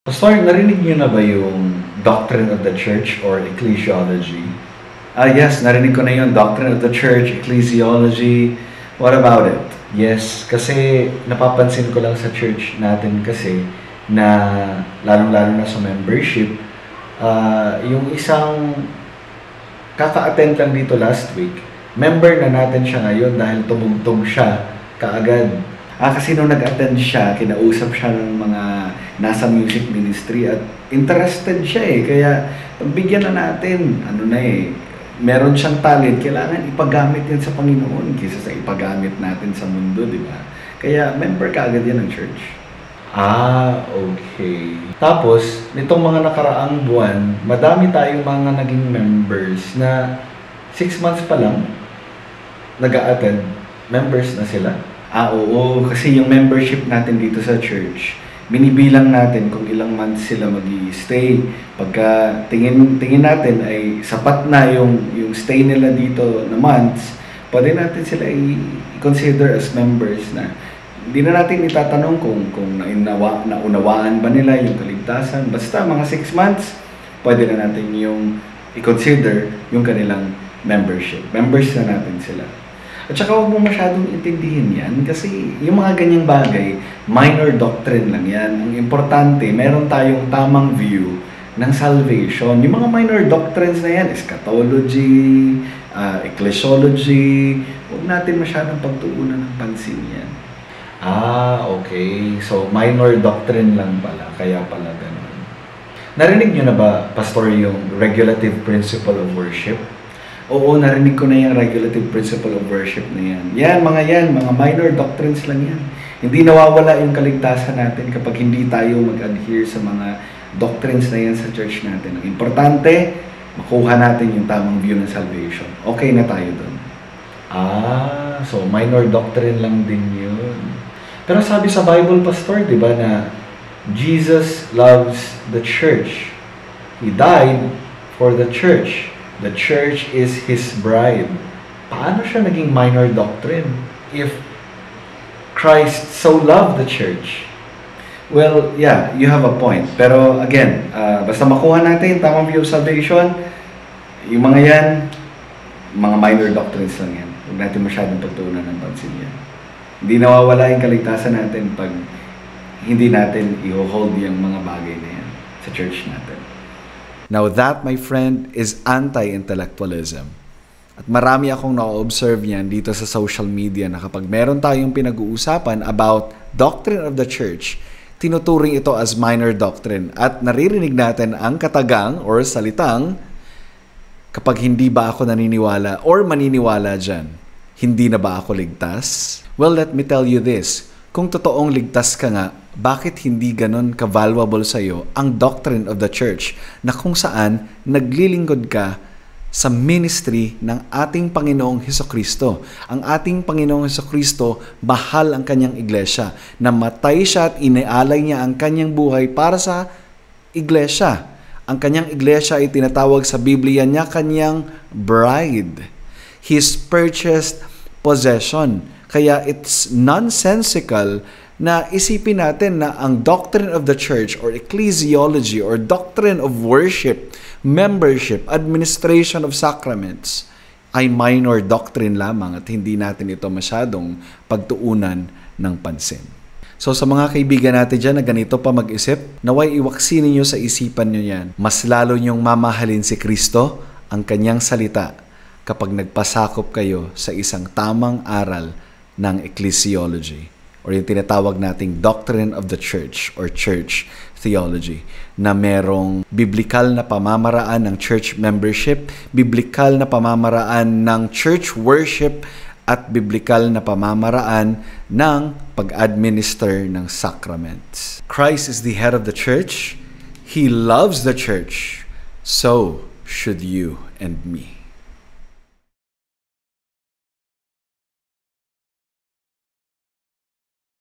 Pastor, narinig niyo na ba yung Doctrine of the Church or Ecclesiology? Yes, narinig ko na yung Doctrine of the Church, Ecclesiology. What about it? Yes, kasi napapansin ko lang sa church natin kasi na lalong-lalo na sa membership, yung isang kaka-attend lang dito last week, member na natin siya ngayon dahil tumugtog siya kaagad. Kasi nung nag-attend siya, kinausap siya ng mga nasa music ministry at interested siya Kaya pagbigyan na natin, meron siyang talent, kailangan ipagamit yan sa Panginoon kaysa sa ipagamit natin sa mundo, di ba? Kaya member ka agad yan ng church. Okay. Tapos, nitong mga nakaraang buwan, madami tayong mga naging members na 6 months pa lang, nag-a-attend, members na sila. Oo, kasi yung membership natin dito sa church, binibilang natin kung ilang months sila mag-i-stay. Pagka tingin natin ay sapat na yung stay nila dito na months, pwede natin sila i-consider as members na. Hindi na natin itatanong kung naunawaan ba nila yung kaligtasan. Basta mga 6 months, pwede na natin yung i-consider yung kanilang membership. Members na natin sila. At saka huwag mo masyadong intindihin yan kasi yung mga ganyang bagay, minor doctrine lang yan. Ang importante, meron tayong tamang view ng salvation. Yung mga minor doctrines na yan, eschatology, ecclesiology, huwag natin masyadong pagtuunan ng pansin yan. Okay. So, minor doctrine lang pala, kaya pala ganun. Narinig nyo na ba, Pastor, yung regulative principle of worship? Oo, narinig ko na yung regulative principle of worship na yan. Mga minor doctrines lang yan. Hindi nawawala yung kaligtasan natin kapag hindi tayo mag-adhere sa mga doctrines na yan sa church natin. Ang importante, makuha natin yung tamang view ng salvation. Okay na tayo doon. So minor doctrine lang din yun. Pero sabi sa Bible, Pastor, di ba na Jesus loves the church. He died for the church. The church is His bride. Paano siya naging minor doctrine if Christ so loved the church? Well, yeah, you have a point. Pero again, basta makuha natin tamang view of salvation, yung mga yan, mga minor doctrines lang yan. Huwag natin masyadong pagtuunan ng pansin yan. Hindi nawawala yung kaligtasan natin pag hindi natin i-hold yung mga bagay na yan sa church natin. Now that, my friend, is anti-intellectualism. At marami akong na-observe niyan dito sa social media na kapag meron tayong pinag-uusapan about doctrine of the church, tinuturing ito as minor doctrine. At naririnig natin ang katagang or salitang, kapag hindi ba ako naniniwala or maniniwala dyan, hindi na ba ako ligtas? Well, let me tell you this. Kung totoong ligtas ka nga, bakit hindi ganon ka-valuable sa'yo ang doctrine of the church na kung saan naglilingkod ka sa ministry ng ating Panginoong Hesukristo? Ang ating Panginoong Hesukristo, mahal ang kanyang iglesia. Namatay siya at inialay niya ang kanyang buhay para sa iglesia. Ang kanyang iglesia ay tinatawag sa Biblia niya kanyang bride. His purchased possession. Kaya it's nonsensical na isipin natin na ang doctrine of the church or ecclesiology or doctrine of worship, membership, administration of sacraments ay minor doctrine lamang at hindi natin ito masyadong pagtuunan ng pansin. So sa mga kaibigan natin dyan na ganito pa mag-isip, naway iwaksi ninyo sa isipan nyo yan. Mas lalo nyong mamahalin si Kristo, ang kanyang salita, kapag nagpasakop kayo sa isang tamang aral ng ecclesiology or yung tinatawag nating doctrine of the church or church theology na merong biblikal na pamamaraan ng church membership, biblikal na pamamaraan ng church worship at biblikal na pamamaraan ng pag-administer ng sacraments. Christ is the head of the church. He loves the church. So should you and me.